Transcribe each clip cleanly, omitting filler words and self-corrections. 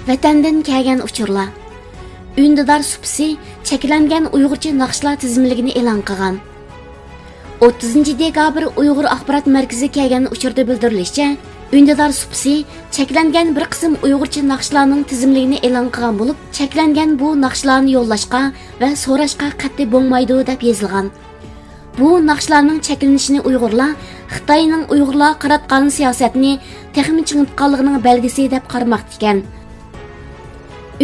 Vatandan kelgan uchurlar. Ündidar supsi cheklangan Uyg'urcha naqshlar tizimligini e'lon qilgan. 30 dekabr Uyg'ur axborot markazi kelgan uchurda bildirilishicha, Ündidar supsi cheklangan bir qism Uyg'urcha naqshlarning tizimligini e'lon qilgan bo'lib, cheklangan bu naqshlarni yo'llashga va so'rashga qat'iy bo'lmaydi deb yozilgan. Bu naqshlarning cheklanishini Uyg'urlar Xitoyning Uyg'urlar qaratgan siyosatini texnik chingitganligining belgisi deb qaramoqda ekan.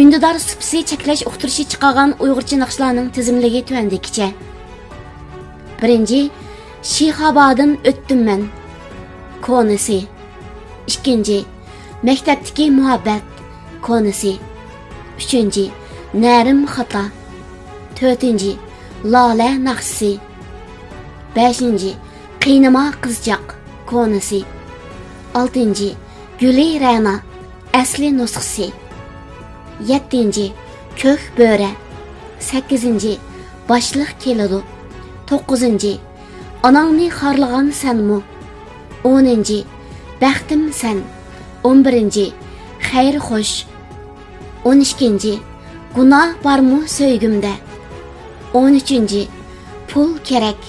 Ündidar supsi cheklash uqtirishi chiqargan Uyg'urcha naqshlarning tizimligi tuandikicha. 1. Shixoboddan o'tdim men. Konisi. 2. Maktabdagi muhabbat. Konisi. 3. Narim xata. 4. Lola naqshisi. 5. Qiynama qizchaq. Konisi. 6. Guli Rana. Asli nusxasi. 7. Ko'k bo'ra. 8. Boshliq keladi. 9. Onangni xorlagan sanmu. 10. Baxtim sen. 11. Xayr xo'sh. 12. Gunoh bormi so'ygimda. 13. Pul kerak.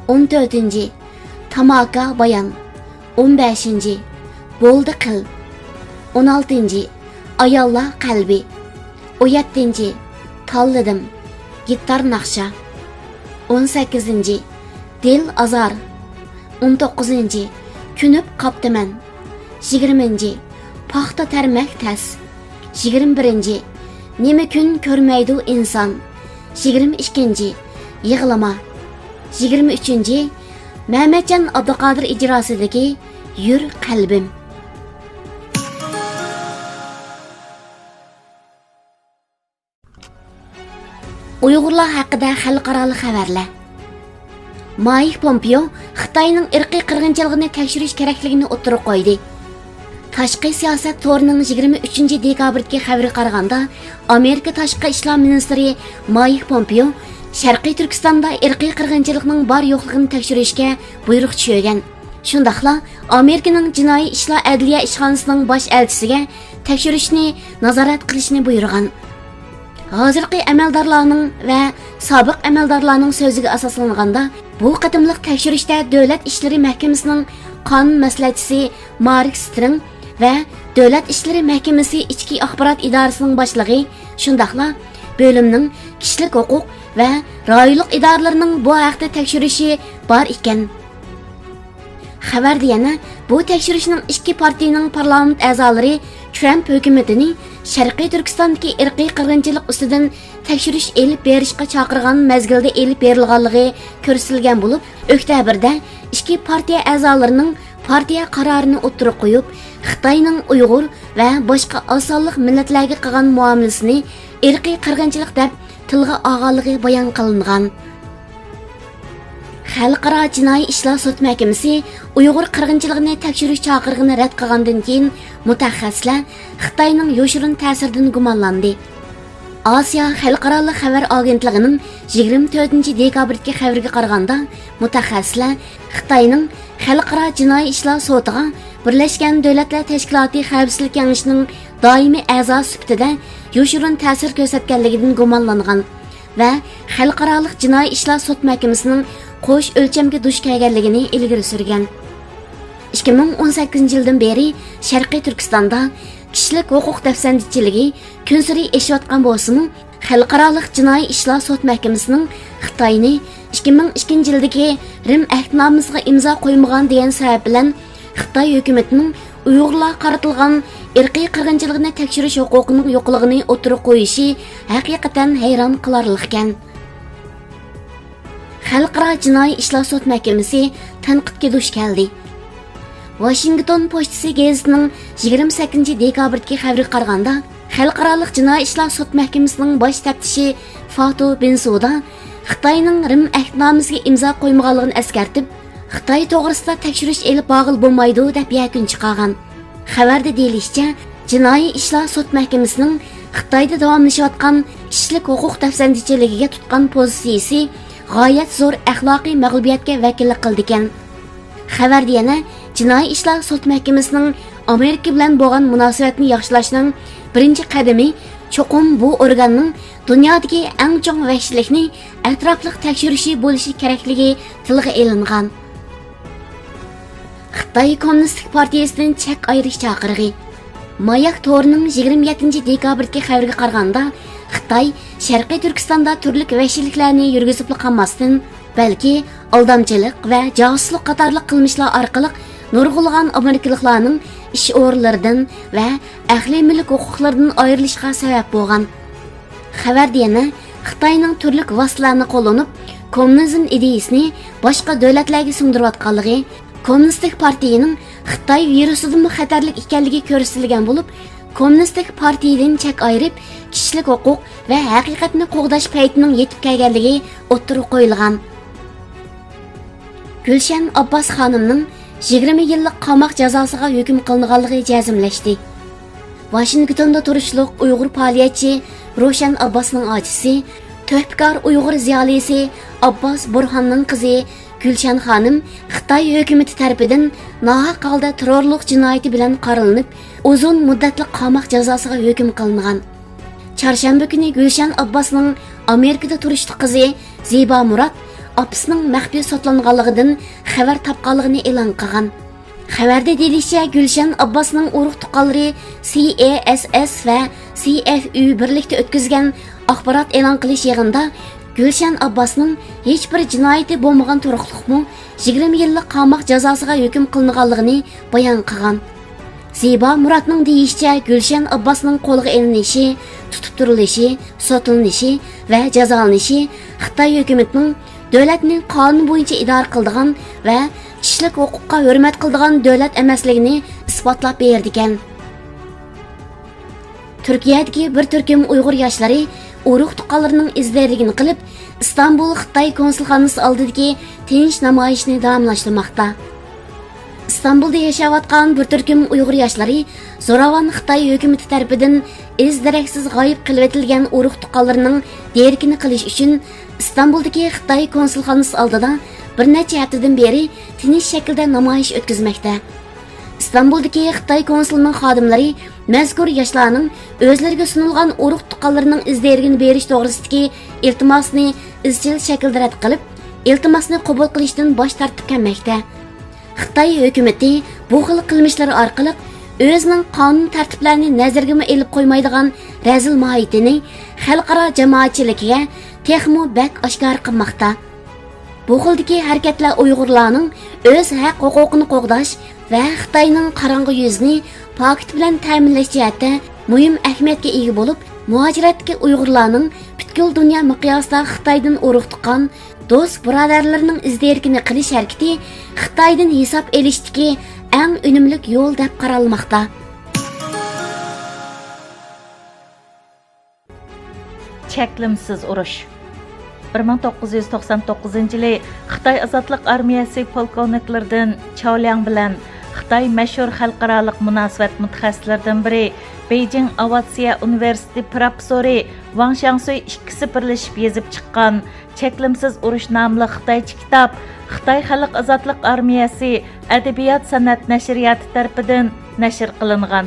14. Tamaka bayon. 15. Bo'ldi qil. 16. Ayollar qalbi. 17. Tanladim. Gitar naqsha. 18. Dil azar. 19. Kunib qoptiman. 20. Paxta tarmak tas. 21. Nima kun ko'rmaydi inson. 22. Yig'lama. 23. Mehmetjon Abduqodir ijrosidagi Yur qalbim. Uyg'urlar haqida xalqaro xabarlar. Mike Pompeo Xitoyning irqiy qirg'inchiligini tekshirish kerakligini o'tirib qo'ydi. Tashqi siyosat to'rining 23 dekabrdagi xabariga qaraganda, Amerika tashqi ishlar ministri Mike Pompeo Sharqiy Turkistonda irqiy qirg'inchilikning bor yo'qligini tekshirishga buyruq tushirgan. Shundaqla Amerikaning jinoiy ishlar adliya ishxonasining bosh elchisiga tekshirishni nazorat qilishni buyurgan. Hozirgi amaldorlarning va sobiq amaldorlarning so'ziga asoslanganda, bu qatimliq tekshirishda Davlat ishlari mahkamasining qonun maslahatchisi Mark String va Davlat ishlari mahkamasi ichki axborot idorasining boshlig'i, shundaqla bo'limning kishilik huquq va rayonlik idoralarining bu haqda tekshirishi bor ekan. Xabarda yana bu tekshirishning ikki partiyaning parlament a'zolari Trump hukumatini Sharqiy Turkistondagi irqiy qirg'inchilik ustidan tekshirish elib berishga chaqirgan mezgilda elib berilganligi ko'rsatilgan bo'lib, oktabrda ikki partiya a'zolarining partiya qarorini o'tirib qo'yib, Xitoyning Uyg'ur va boshqa osonliq millatlarga qilgan muomalasini irqiy qirg'inchilik deb tilga olganligi bayon qilingan. Xalqaro jinoiy ishlar sud mahkamasi Uyg'ur qirg'inchiligini tekshirish chaqirig'ini rad qilgandan keyin mutaxassislar Xitoyning yoshirin ta'siridan gumonlandi. Osiyo xalqaro xabar agentligining 24 dekabrdagi xabariga qaraganda, mutaxassislar Xitoyning xalqaro jinoiy ishlar sudiga Birlashgan Davlatlar Tashkiloti Xavfsizlik Kengashining doimiy a'zo sifatida yoshirin ta'sir ko'rsatganligidan gumonlangan va xalqaro jinoiy ishlar sud mahkamasining qo'sh o'lchamga duch kelganligini ilgari surgan. 2018 yildan beri Sharqiy Turkistonda kishilik huquq dafsandichiligi kun sari oshayotgan bo'lsa-mu, xalqaro jinoiy ishlar sud mahkamasining Xitoyni 2002 yildagi Rim ahdnomasiga imzo qo'ymagan degan sabab bilan Xitoy hukumatining Uyg'urlar qaratilgan irqiy qirg'inchilikni tekshirish huquqining yo'qligini o'tirib qo'yishi haqiqatan hayron qilarlik ekan. Xalqaro jinoiy ishlar sud mahkamasi tanqidga duch keldi. Washington pochtasi gazetining 28 dekabrdagi xabariga qaraganda, Xalqarалық Jinoiy ishlar sud mahkamasining bosh taftishi Fatu Bensuda Xitoyning Rim ahdnomasiga imzo qo'ymaganligini eskartib, Xitoy to'g'risida tekshirish elib bag'il bo'lmaydi deb yakun chiqargan. Xabarda deyilishicha, Jinoiy ishlar sud mahkamasining Xitoyda davomlashayotgan kishilik huquq tafsandichiligiga tutgan pozitsiyasi g'oyat zo'r axloqiy mag'lubiyatga vakillik qildi ekan. Xabarda yana Jinoiy ishlar sud mahkamasining Amerika bilan bo'lgan munosabatni yaxshilashning birinchi qadami cho'qim bu organning dunyodagi eng chong vahshiylikni atrofliq tekshirishi bo'lishi kerakligi tilga ilingan. Xitoy Kommunistik partiyasining chek ayirish chaqirig'i. Mayak to'rining 27 dekabrdagi xabarga qaraganda, Xitoy Sharqiy Turkistonda turli vahshiyliklarni yurgizib qolmasdan, balki aldamchilik va josuslik qatorli qilmishlar orqali nurg'ulg'an amerikaliklarning ish o'rinlaridan va ahli mulk huquqlaridan ayrilishiga sabab bo'lgan. Xabarda yana Xitoyning turli vositalarni qo'llanib, kommunizm ideyasini boshqa davlatlarga singdirayotganligi, Kommunistik partiyaning Xitoy virusidan xatarlik ekanligi ko'rsatilgan bo'lib, Kommunistik partiyadan chek ayirib, kishilik huquq va haqiqatni qo'g'dash paytining yetib kelganligi o'ttirib qo'yilgan. Gulshan Abbos xonimning 20 yillik qamoq jazosiga hukm qilinganligi jazmlashdi. Washingtonda turishliq Uyg'ur faoliyatchi Roshan Abbosning ochisi, To'pkor Uyg'ur ziyolisi Abbos Burxonning qizi Gulshan xonim Xitoy hukumatı tarafidan nohaq holda terrorlik jinoyati bilan qaralinib, uzun muddatli qamoq jazosiga hukm qilingan. Chorshanba kuni Gulshan Abbosning Amerikada turishli qizi Ziba Murat apisining maxfiy sotlanganligidan xabar topganligini e'lon qilgan. Xabarda deyilishicha, Gulshan Abbosning urug' tuqqanlari CASS va CFU birlikda o'tkazgan axborot e'lon qilish yig'inida Gulshan Abbosning hech bir jinoyati bo'lmagan turuqliqmi 20 yillik qamoq jazosiga hukm qilinganligini bayon qilgan. Ziba Muratning deyishicha, Gulshan Abbosning qo'lga ilinishi, tutib turilishi, sotilinishi va jazolanishi Xitoy hukumatining davlatning qonun bo'yicha idora qiladigan va kishilik huquqqa hurmat qiladigan davlat emasligini isbotlab berdi ekan. Turkiyadagi bir turkum Uyg'ur yoshlari urug' tuqqanlarining izlarini qilib, Istanbul Xitoy konsulxonasi oldidagi tinch namoyishni davomlashtirmoqda. İstanbul'da yaşayotgan bir turkum Uyg'ur yoshlari zo'ravon Xitoy hukumati tomonidan iz-daraksiz g'oyib qilib etilgan urug' tuqqanlarining derkini qilish uchun İstanbul'dagi Xitoy konsulxonasi oldida bir necha haftadan beri tinch shaklda namoyish o'tkazmoqda. İstanbul'dagi Xitoy konsulining xodimlari mazkur yoshlarning o'zlariga sunilgan urug' tuqqanlarining izlarini berish to'g'risidagi iltimosni izchil shaklda rad qilib, iltimosni qabul qilishdan bosh tortib kelmoqda. Xitoy hukumati bu xil qilmishlari orqali o'zining qonun tartiblarini nazarga olib qo'ymaydigan razil mohiyatini xalqaro jamoatchiligiga texmo bak oshkor qilmoqda. Bu xildagi harakatlar Uyg'urlarning o'z haq huquqini qo'g'dash va Xitoyning qorong'u yuzini pokit bilan ta'minlash jihatda muhim ahamiyatga ega bo'lib, muhojiratdagi Uyg'urlarning butkul dunyo miqyosida Xitoydan urug' tuqqan do'st birodarlarning izlarini qilish harakati Xitoydan hisob elishdagi eng unumli yo'l deb qaralmoqda. Cheklimsiz urush. 1999-yili Xitoy Ozodlik armiyasi polkovniklaridan Chaoliang bilan Xitoy mashhur xalqaroliq munosabat mutaxassislaridan biri Beijing Aviatsiya universiteti professori Wang Xiangsui ikkisi birlashib yozib chiqqan Cheklimsiz urush nomli Xitoycha kitob Xitoy Xalq Ozodlik armiyasi adabiyot san'at nashriyati tomonidan nashr qilingan.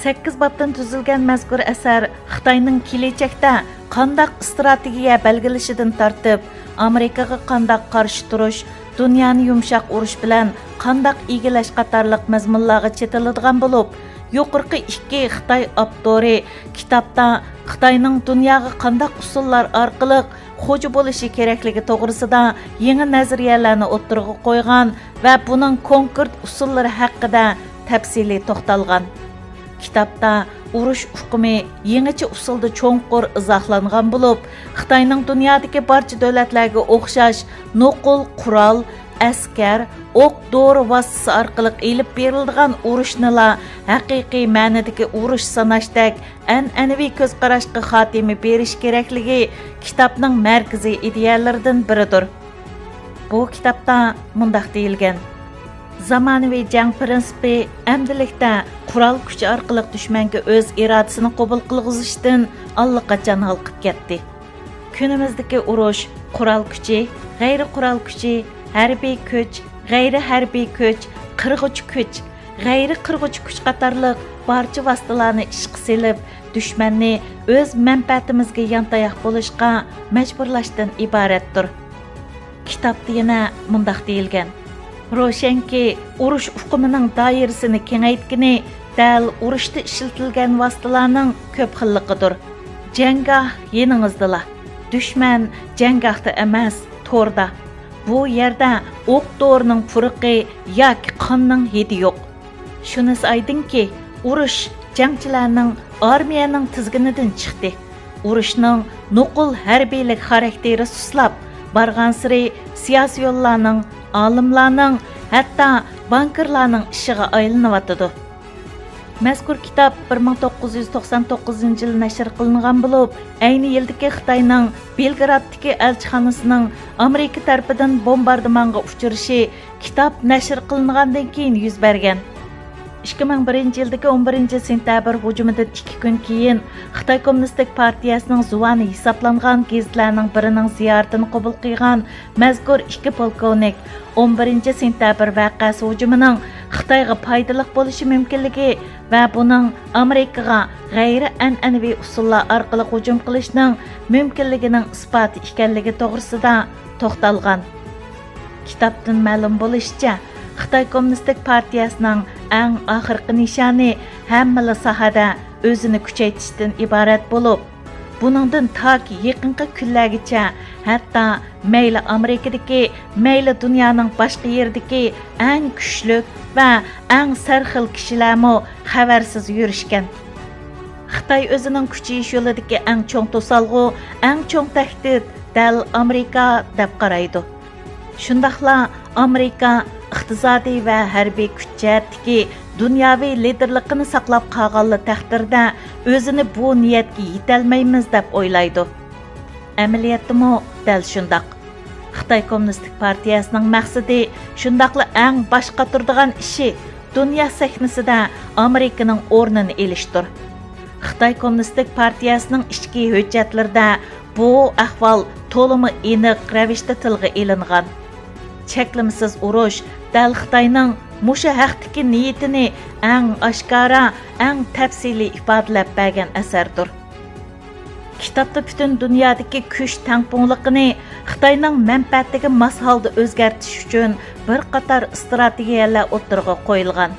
8 bobdan tuzilgan mazkur asar Xitoyning kelajakda qandaq strategiya belgilashidan tortib, Amerikaga qandaq qarshi turish, dunyoni yumshoq urush bilan qandaq egilash qatorliq mazmunlarga chetiladigan bo'lib, yuqorqi ikki Xitoy avtori kitobda Xitoyning dunyoga qandaq usullar orqali xo'ja bo'lishi kerakligi to'g'risida yangi nazariyalarni o'ttirg'a qo'ygan va buning konkret usullari haqida tafsiliy to'xtalgan. Kitobda urush hukmi yangicha usulda cho'nqur izohlangan bo'lib, Xitoyning dunyodagi barcha davlatlarga o'xshash nuqul qurol, askar, o'q dori vositasi orqali elib beriladigan urushnilar haqiqiy ma'nodagi urush sanashdak an'anaviy ko'z qarashga xotima berish kerakligi kitobning markaziy ideyalaridan biridir. Bu kitobda mundaq deyilgan: zamonaviy jang prinsipi amdilikda qurol kuchi orqali dushmanga o'z irodasini qabul qilg'izishdan allaqachon halqib ketdi. Kunimizdagi urush qurol kuchi, g'ayri qurol kuchi, harbiy kuch, g'ayri harbiy kuch, qirg'uchi kuch, g'ayri qirg'uchi kuch qatorliq barcha vositalarni ishga selib, dushmanni o'z manfaatimizga yantayoq bo'lishga majburlashdan iboratdir. Kitobda yana mundaq deyilgan: ro'shanki, urush uqumining doirasini kengaytgani dal urushda ishlatilgan vositalarning ko'p xilligidir. Janggoh yeningizdilar. Dushman janggohda emas, to'rda. Bu yerda o'q dorining furuqi yoki qonning hidi yo'q. Shunisi aydinki, urush jangchilarning armiyaning tizginidan chiqdi. Urushning nuqul harbiylik xarakteri suslab, barg'ansiri siyosiy yo'llarning, olimlarning, hatto bankirlarning ishiga aylanyotdi. Mazkur kitob 1999 yil nashr qilingan bo'lib, ayni yildagi Xitoyning Belgraddagi elchixonasining Amerika tarafidan bombardimanga uchrashi kitob nashr qilingandan keyin yuz bergan. 2001 yildagi 11 sentabr hujumidan 2 kun keyin Xitoy Kommunistik partiyasining zuvani hisoblangan gazetlarning birining ziyoratini qabul qilgan mazkur ikki polkovnik 11 sentabr vaqasi hujumining Xitoyga foydali bo'lishi mumkinligi va buning Amerikaga g'ayri an'anaviy usullar orqali hujum qilishning mumkinligining isboti ekanligi to'g'risida to'xtalgan. Kitobdan ma'lum bo'lishicha, Xitoy Kommunistik partiyasining eng oxirgi nishoni hamma sohada o'zini kuchaytirishdan iborat bo'lib, buningdan toki yaqinqi kunlargacha hatto mayli Amerikadagi, mayli dunyoning boshqa yeridagi eng kuchli va eng sarxil kishilarmi xabarsiz yurishgan. Xitoy o'zining kuchayish yo'lidagi eng cho'ng to'salg'u, eng cho'ng tahdid dal Amerika deb qaraydi. Shundaqla Amerika iqtisodiy va harbiy kuch jihatdagi dunyoviy liderligini saqlab qolganlik taqdirda o'zini bu niyatga yetolmaymiz deb o'ylaydi. Amaliyotda dal shundaq. Xitoy Kommunistik partiyasining maqsadi shundaqla eng boshqa turadigan ishi dunyo sahnasida Amerikaning o'rnini elishdir. Xitoy Kommunistik partiyasining ichki hujjatlarida bu ahvol to'liq aniq ravishda tilga ilingan. Cheklimsiz urush dal Xitoyning musha haqdagi niyatini eng oshkora, eng tafsiliy ifodalab bergan asardir. Kitobda butun dunyodagi kuch tangpungliqini Xitoyning manfaatiga mos holda o'zgartish uchun bir qator strategiyalar o'tirg'a qo'yilgan.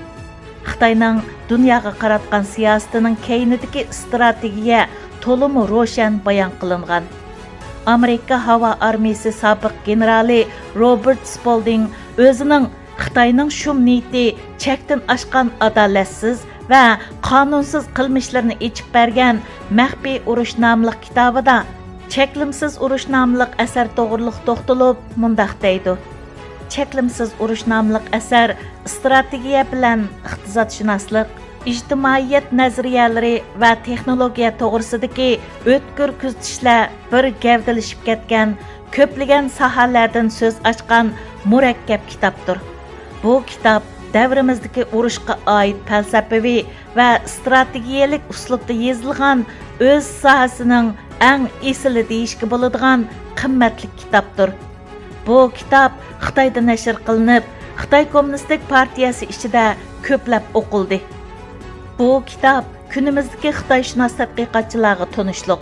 Xitoyning dunyoga qaratgan siyosatining keynidagi strategiya to'liq ro'shan bayon qilingan. Amerika havo armiyasi sobiq generali Robert Spalding o'zining Xitoyning shum niyati chekdan oshgan adolatsiz va qonunsiz qilmishlarini ichib bergan Maxfiy urush nomli kitobida Cheklimsiz urush nomli asar to'g'riliq to'xtalib mundaq deydi: Cheklimsiz urush nomli asar strategiya bilan iqtisodshunoslik, ijtimoiyat nazariyalari va texnologiya to'g'risidagi o'tkir kuzatishlar bir gavdalashib ketgan ko'plagan sohalardan so'z ochgan murakkab kitobdir. Bu kitob davrimizdagi urushga oid falsafaviy va strategiyalik uslubda yozilgan o'z sohasining eng esili deyishga bo'ladigan qimmatli kitobdir. Bu kitob Xitoyda nashr qilinib, Xitoy Kommunistik partiyasi ichida ko'plab o'qildi. Bu kitob kunimizdagi Xitoyshunos tadqiqotchilarga tunishliq.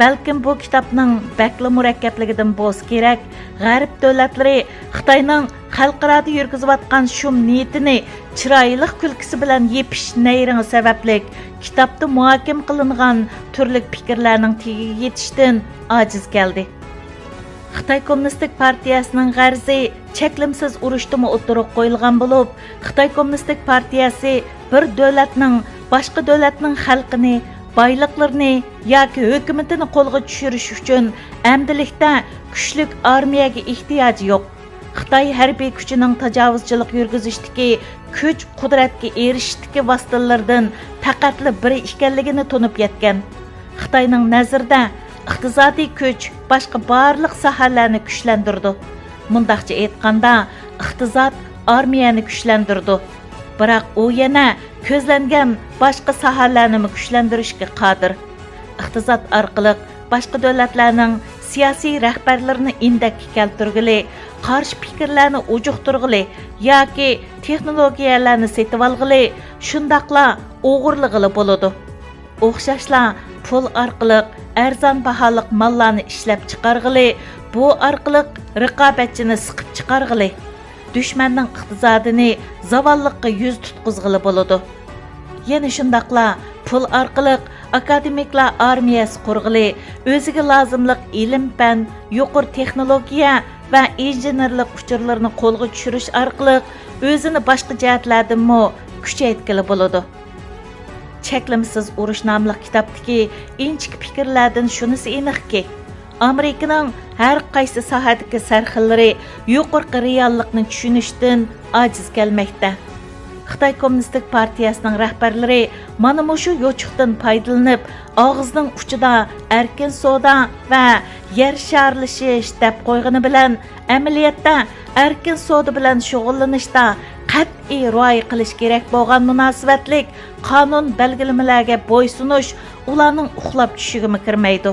Balkim bu kitobning bakli murakkabligidan bo'z kerak, g'arb davlatlari Xitoyning xalqaro yurgizayotgan shum niyatini chiroyli kulkisi bilan yepish nayringi sababli kitobda muhokama qilingan turli fikrlarning tegiga yetishdan ojiz keldi. Xitoy Kommunistik partiyasining g'arzi cheklimsiz urushdimi o'tirib qo'yilgan bo'lib, Xitoy Kommunistik partiyasi bir davlatning boshqa davlatning xalqini, boyliqlarini yoki hukumatini qo'lga tushirish uchun amdilikda kuchli armiyaga ehtiyoji yo'q. Xitoy harbiy kuchining tajovuzchilik yurgizishdagi kuch qudratga erishishdagi vositalardan faqatli biri ekanligini tunib yetgan. Xitoyning nazarida iqtisodiy kuch boshqa barliq sohalarni kuchlantirdi. Mundaqcha aytganda, iqtisod armiyani kuchlantirdi. Biroq u yana ko'zlangan boshqa sohalarni kuchlantirishga qodir. Iqtisod orqali boshqa davlatlarning siyosiy rahbarlarini indakka keltirgili, qarshi fikrlarni ujuqtirgili yoki texnologiyalarni setib olgili, shundaqla o'g'irlig'ili bo'ladi. O'xshashla pul orqali arzon baholiq mallarni ishlab chiqargili, bu orqali raqobatchini siqib chiqargili, dushmanning iqtisodini zavolliqqa yuz tutqizgili bo'ladi. Yana shundaqla pul orqali akademiklar armiyasi qurg'ili, o'ziga lozimliq ilm-fan, yuqori texnologiya va injenerlik uchurlarini qo'lga tushirish orqali o'zini boshqa jihatlardanmi kuchaytirgili bo'ladi. Cheklimsiz urush nomli kitobdagi inchik fikrlardan shunisi aniqki, Amerikaning har qaysi sohadagi sarxillari yuqorqi reallikni tushunishdan ojiz kelmoqda. Xitoy Kommunistik partiyasining rahbarlari mana shu yo'chiqdan foydalanib, og'izning uchida erkin savdo va yer sharlashish deb qo'ygani bilan amaliyotda erkin savdo bilan shug'ullanishda qat'iy rioya qilish kerak bo'lgan munosabatlik qonun belgilamalarga bo'ysunish ularning uxlab tushishiga kirmaydi.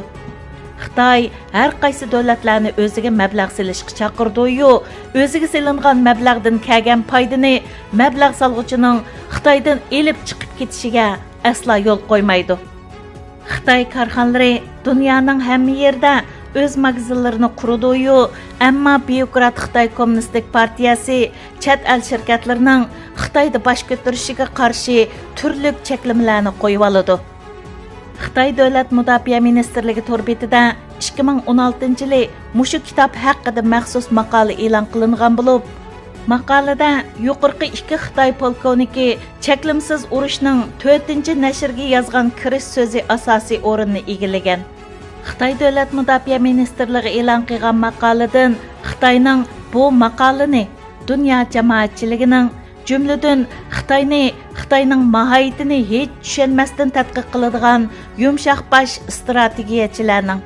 Xitoy har qaysi davlatlarni o'ziga mablag' silishga chaqirdi-yu, o'ziga silingan mablag'dan kelgan foydani mablag' solg'uchining Xitoydan elib chiqib ketishiga aslo yo'l qo'ymaydi. Xitoy korxonalari dunyoning hamma yerda o'z magazinlarini qurdi-yu, ammo byurokrat Xitoy Kommunistik partiyasi chet el shirkatlarining Xitoyda bosh ko'tarishiga qarshi turli cheklamalarni qo'yib oladi. Xitoy Davlat Mudofaa Ministrligi to'rbetida 2016-yili mushu kitob haqida maxsus maqola e'lon qilingan bo'lib, maqolada yuqorqi ikki Xitoy polkovniki cheklimsiz urushning 4-nashrga yozgan kirish so'zi asosiy o'rinni egallagan. Xitoy Davlat Mudofaa Ministrligi e'lon qilgan maqoladan Xitoyning bu maqolani dunyo jamoatchiligining jumladan Xitoyning mohiyatini hech tushunmasdan tadqiq qiladigan yumshoq bosh strategiyachilarning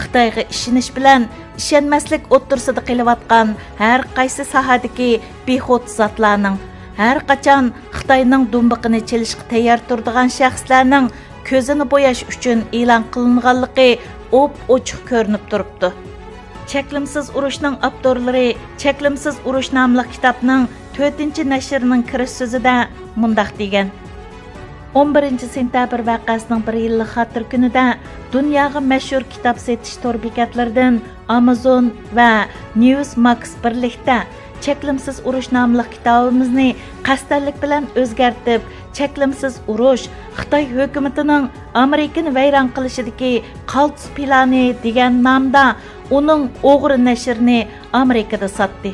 Xitoyga ishonish bilan ishonmaslik o'ttirsida qilayotgan har qaysi sohadagi bexud zotlarning har qachon Xitoyning dumbiqini chelishga tayyor turadigan shaxslarning ko'zini bo'yash uchun e'lon qilinganligi ochiq ko'rinib turibdi. Cheklimsiz urushning avtorlari Cheklimsiz urush nomli kitobning 4-nashrining kirish so'zida mundaq degan: 11-sentabr vaqasining 1 yillik xotir kunida dunyoga mashhur kitob setish tor bekatlaridan Amazon va Newsmax birlikda Cheklimsiz urush nomli kitobimizni qasddanlik bilan o'zgartib, Cheklimsiz urush Xitoy hukumatining Amerikani vayron qilishidagi qaltis plani degan nomda uning o'g'ri nashrini Amerikada sotdi.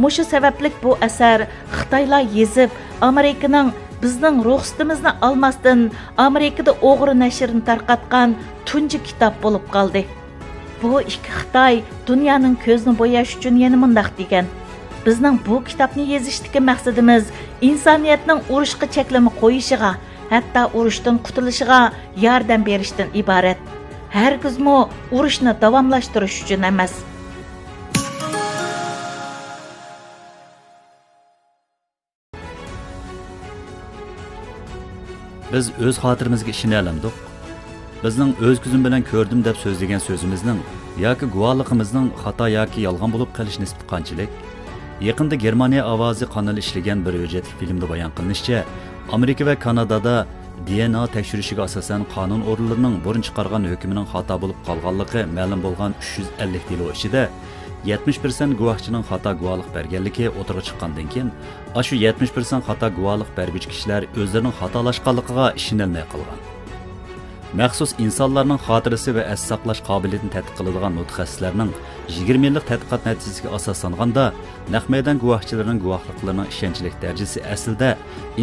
Mushu sabablik bu asar Xitoylar yezib, Amerikaning bizning ruxsatimizni olmasdan Amerikada o'g'ri nashrini tarqatgan tunji kitob bo'lib qoldi. Bu ikki Xitoy dunyoning ko'zini bo'yash uchun yana mundaq degan: bizning bu kitobni yozishdagi maqsadimiz insoniyatning urushga cheklama qo'yishiga, hatto urushdan qutulishiga yordam berishdan iborat. Hargizmo urushni davomlashtirish uchun emas. Biz o'z xotirimizga ishona olamiz. Bizning o'z ko'zim bilan ko'rdim deb so'zlagan so'zimizning yoki guvohligimizning xato yoki yolg'on bo'lib qolish nisbati qanchalik? Yaqinda Germaniya ovozi kanali ishlagan bir hujjatli filmda bayon qilinishicha, Amerika va Kanadada DNA tekshirishiga asosan qonun organlarining burun chiqargan hukmining xato bo'lib qolganligi ma'lum bo'lgan 350 yil ichida 70% guvohchining xato guvohlik berganligi o'tirg'i chiqqandan keyin, shu 70% xato guvohlik beruvchi kishilar o'zlarining xatolashganligiga ishonilmay qolgan. Maxsus insonlarning xotirasi va as saqlash qobiliyatini tadqiq qiladigan mutaxassislarning 20 yillik tadqiqot natijasiga asoslanganda, naq maydon guvohchilarining guvohliklarining ishonchlik darajasi aslida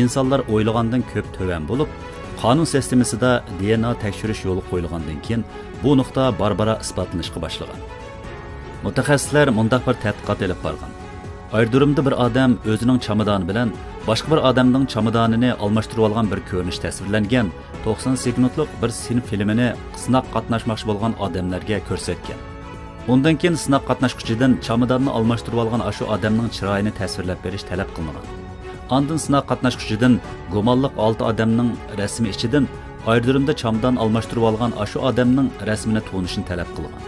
insonlar o'ylagandan ko'p to'van bo'lib, qonun sistemasida DNA tekshirish yo'li qo'yilgandan keyin bu nuqta barbara isbotlanishga boshlagan. Mutaxassislar mundaq bir tadqiqot olib borgan. Ayrdurumda bir odam o'zining chamadoni bilan boshqa bir odamning chamadonini almashtirib olgan bir ko'rinish tasvirlangan 90 sekundlik bir sinf filmini sinab qatnashmoqchi bo'lgan odamlarga ko'rsatgan. Undan keyin sinab qatnashuvchidan chamadonni almashtirib olgan shu odamning chiroyini tasvirlab berish talab qilingan. Ondan sinab qatnashuvchidan gumonliq 6 odamning rasmi ichidan Ayrdurumda chamadon almashtirib olgan shu odamning rasmini to'nishni talab qilgan.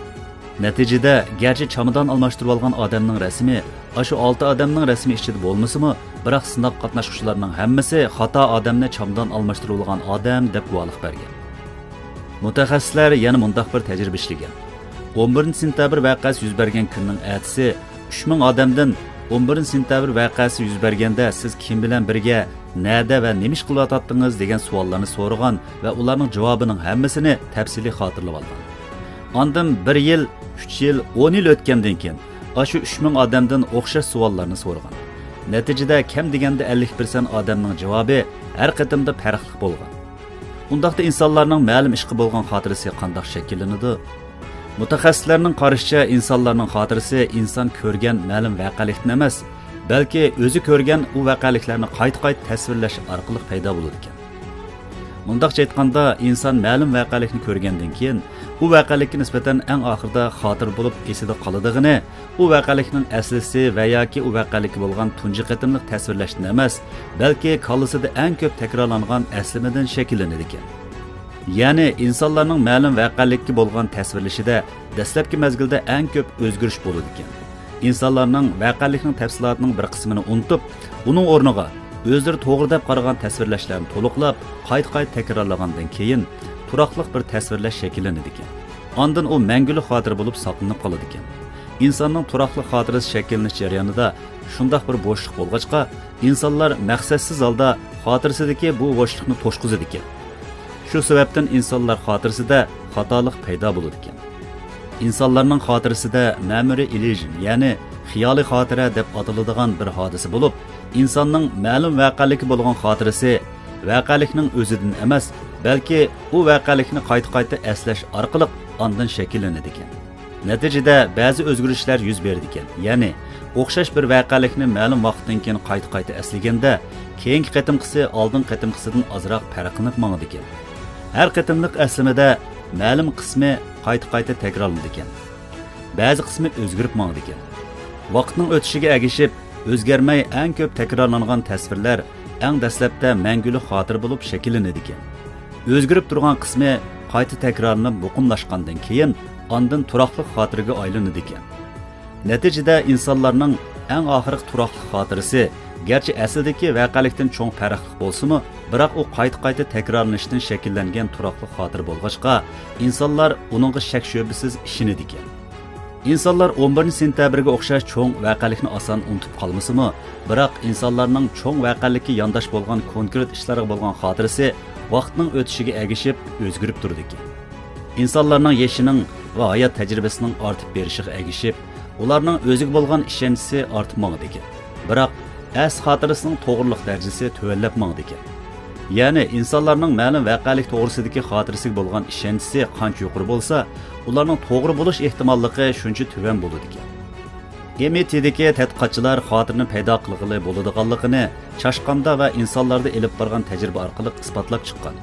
Natijada garchi chamadon almashtirib olgan odamning rasmi shu 6 odamning rasmi ichida bo'lmasa-mu, biroq sinab qatnashuvchilarning hammasi xato odamni chamadon almashtirib olgan odam deb guvohlik bergan. Mutaxassislar yana mundaq bir tajriba ishlagan. 11-sentabr voqeasi yuz bergan kunning ertasi 3000 odamdan 11-sentabr voqeasi yuz berganda siz kim bilan birga, nada va nima ish qilyotdingiz degan savollarni so'ragan va ularning javobining hammasini tafsiliy xotirlab olgan. Ondan 1 yil, 3 yil, 10 yil o'tgandan keyin shu 3000 odamdan o'xshash savollarni so'ragan. Natijada kam deganda 50% odamning javobi har qatimda farqli bo'lgan. Undaqda insonlarning ma'lum ishqi bo'lgan xotirasi qanday shakllanadi? Mutaxassislarning qarashicha insonlarning xotirasi inson ko'rgan ma'lum voqealikdan emas, balki o'zi ko'rgan u voqealiklarni qayta-qayta tasvirlash orqali paydo bo'ladi ekan. Mundaqcha aytganda, inson ma'lum voqealikni ko'rgandan keyin u voqealikka nisbatan eng oxirida xotir bo'lib esida qoladigini, u voqealikning aslisi va yoki u voqealikka bo'lgan tunji qatimliq tasvirlashdan emas, balki kollasida eng ko'p takrorlangan aslimadan shakllanadi ekan. Ya'ni insonlarning ma'lum voqealikka bo'lgan tasvirlashida dastlabki mezgilda eng ko'p o'zgarish bo'ladi ekan. İnsanlarning voqealikning tafsilotining bir qismini unutib, uning o'rniga o'zlari to'g'ri deb qaragan tasvirlashlarni to'liqlab, qayta-qayta takrorlagandan keyin turaqliq bir tasvirlash shakllanadi ekan. Ondan u mangulik xotira bo'lib saqlanib qoladi ekan. İnsanning turaqliq xotirasi shakllanish jarayonida shundoq bir bo'shliq bo'lg'achqa, insonlar maqsadsiz holda xotirasidagi bu bo'shliqni to'shqizadi ekan. Shu sababdan insonlar xotirasida xatolik paydo bo'ladi ekan. İnsanlarning xotirasida memory illusion, ya'ni xiyoliy xotira deb ataladigan bir hodisa bo'lib, insonning ma'lum voqealigi bo'lgan xotirasi voqealikning o'zidan emas, balki u voqealikni qayta-qayta eslash orqali ondan shakllanadi ekan. Natijada ba'zi o'zgarishlar yuz berdi ekan. Ya'ni o'xshash bir voqealikni ma'lum vaqtdan keyin qayta-qayta eslaganda, keyingi qatimqisi oldin qatimqisidan ozroq farqlanib mangadi ekan. Har qatimliq aslimada ma'lum qismi qayta-qayta takrorlanadi ekan. Ba'zi qismi o'zgarib mangadi ekan. Vaqtning o'tishiga ergashib, o'zgarmay eng ko'p takrorlangan tasvirlar eng dastlabda mangulik xotir bo'lib shakllanadi ekan. O'zgarib turgan qismi qayta takrorlanib muqimlashgandan keyin ondan turaqliq xotiraga aylanadi ekan. Natijada insonlarning eng oxirgi turaqliq xotirasi garchi aslidagi voqealikdan cho'ng farqli bo'lsa-mu, biroq u qayta-qayta takrorlanishdan shakllangan turaqliq xotira bo'lg'achqa, insonlar uningga shak shubhasiz ishonadi ekan. İnsanlar 11-sentabrga o'xshash cho'ng voqealikni oson unutib qolmasa-mu, biroq insonlarning cho'ng voqealikka yondosh bo'lgan konkret ishlarga bo'lgan xotirasi vaqtning o'tishiga ergashib o'zgarib turdi ekan. İnsanlarning yashining va hayot tajribasining ortib berishiga ergashib, ularning o'ziga bo'lgan ishonchi ortib mangdi ekan. Biroq as xotirasining to'g'riliq darajasi tuvallab mangdi ekan. Ya'ni insonlarning ma'lum voqealik to'g'risidagi xotirasiga bo'lgan ishonchi qancha yuqori bo'lsa, ularning to'g'ri bo'lish ehtimolligi shuncha tuvan bo'ladi ekan. MIT'dagi tadqiqotchilar xotirani paydo qilg'ili bo'ladiganligini chashqanda va insonlarda elib borgan tajriba orqali isbotlab chiqqan.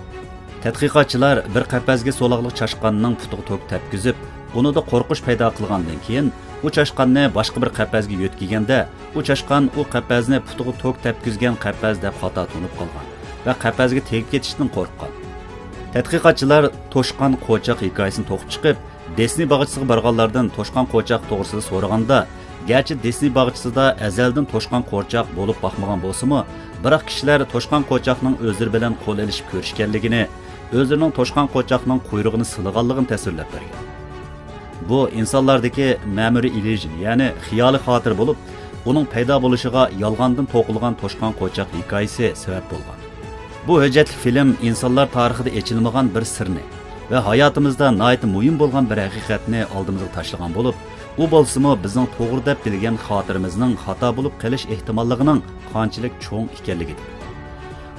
Tadqiqotchilar bir qafasga so'loqliq chashqonning putiga tok tepkizib, unida qo'rqish paydo qilgandan keyin u chashqonni boshqa bir qafasga yo'tkiganda, u chashqon u qafazni putiga tok tepkizgan qafas deb xato tunib qolgan va qafasga tegib ketishdan qo'rqqan. Tadqiqotchilar to'shqon qo'choq hikoyasini to'qib chiqib, Disney bog'chisiga borganlardan to'shqon qo'choq to'g'risida so'raganda, garchi Disney bog'chisida azaldan to'shqon qo'choq bo'lib boqmagan bo'lsa-mu, biroq kishilar to'shqon qo'choqning o'zlari bilan qo'l elishib ko'rishganligini, o'zlarining to'shqon qo'choqning quyrug'ini silganligini tasvirlab bergan. Bu insonlardagi memory illusion, ya'ni xiyoliy xotir bo'lib, uning paydo bo'lishiga yolg'ondan to'qilgan to'shqon qo'choq hikoyasi sabab bo'lgan. Bu hujjatli film insonlar tarixida echilmagan bir sirni va hayotimizda nihoyat muhim bo'lgan bir haqiqatni oldimizga tashlagan bo'lib, u bo'lsa-mu bizning to'g'ri deb bilgan xotiramizning xato bo'lib qolish ehtimolligining qanchalik cho'ng ekanligidir.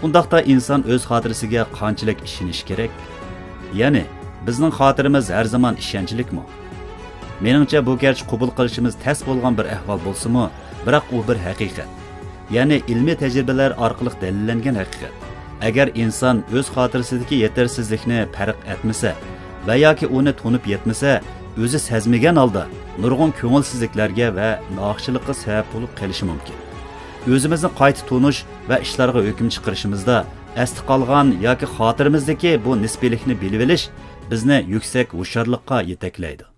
Undaqda inson o'z xotirasiga qanchalik ishonish kerak? Ya'ni bizning xotiramiz har zaman ishonchlikmi? Meningcha bu garchi qabul qilishimiz tas bo'lgan bir ahvol bo'lsa-mu, biroq u bir haqiqat. Ya'ni ilmiy tajribalar orqali dalillangan haqiqat. Agar inson o'z xotirasidagi yetersizlikni farq etmasa va yoki uni tunib yetmasa, o'zi sezmagan holda nurg'un ko'ngilsizliklarga va noxshilikqa sabab bo'lib qolishi mumkin. O'zimizni qayta tunish va ishlarga hukm chiqarishimizda asli qolgan yoki xotiramizdagi bu nisbiylikni bilib olish bizni yuksak hushyorlikqa yetaklaydi.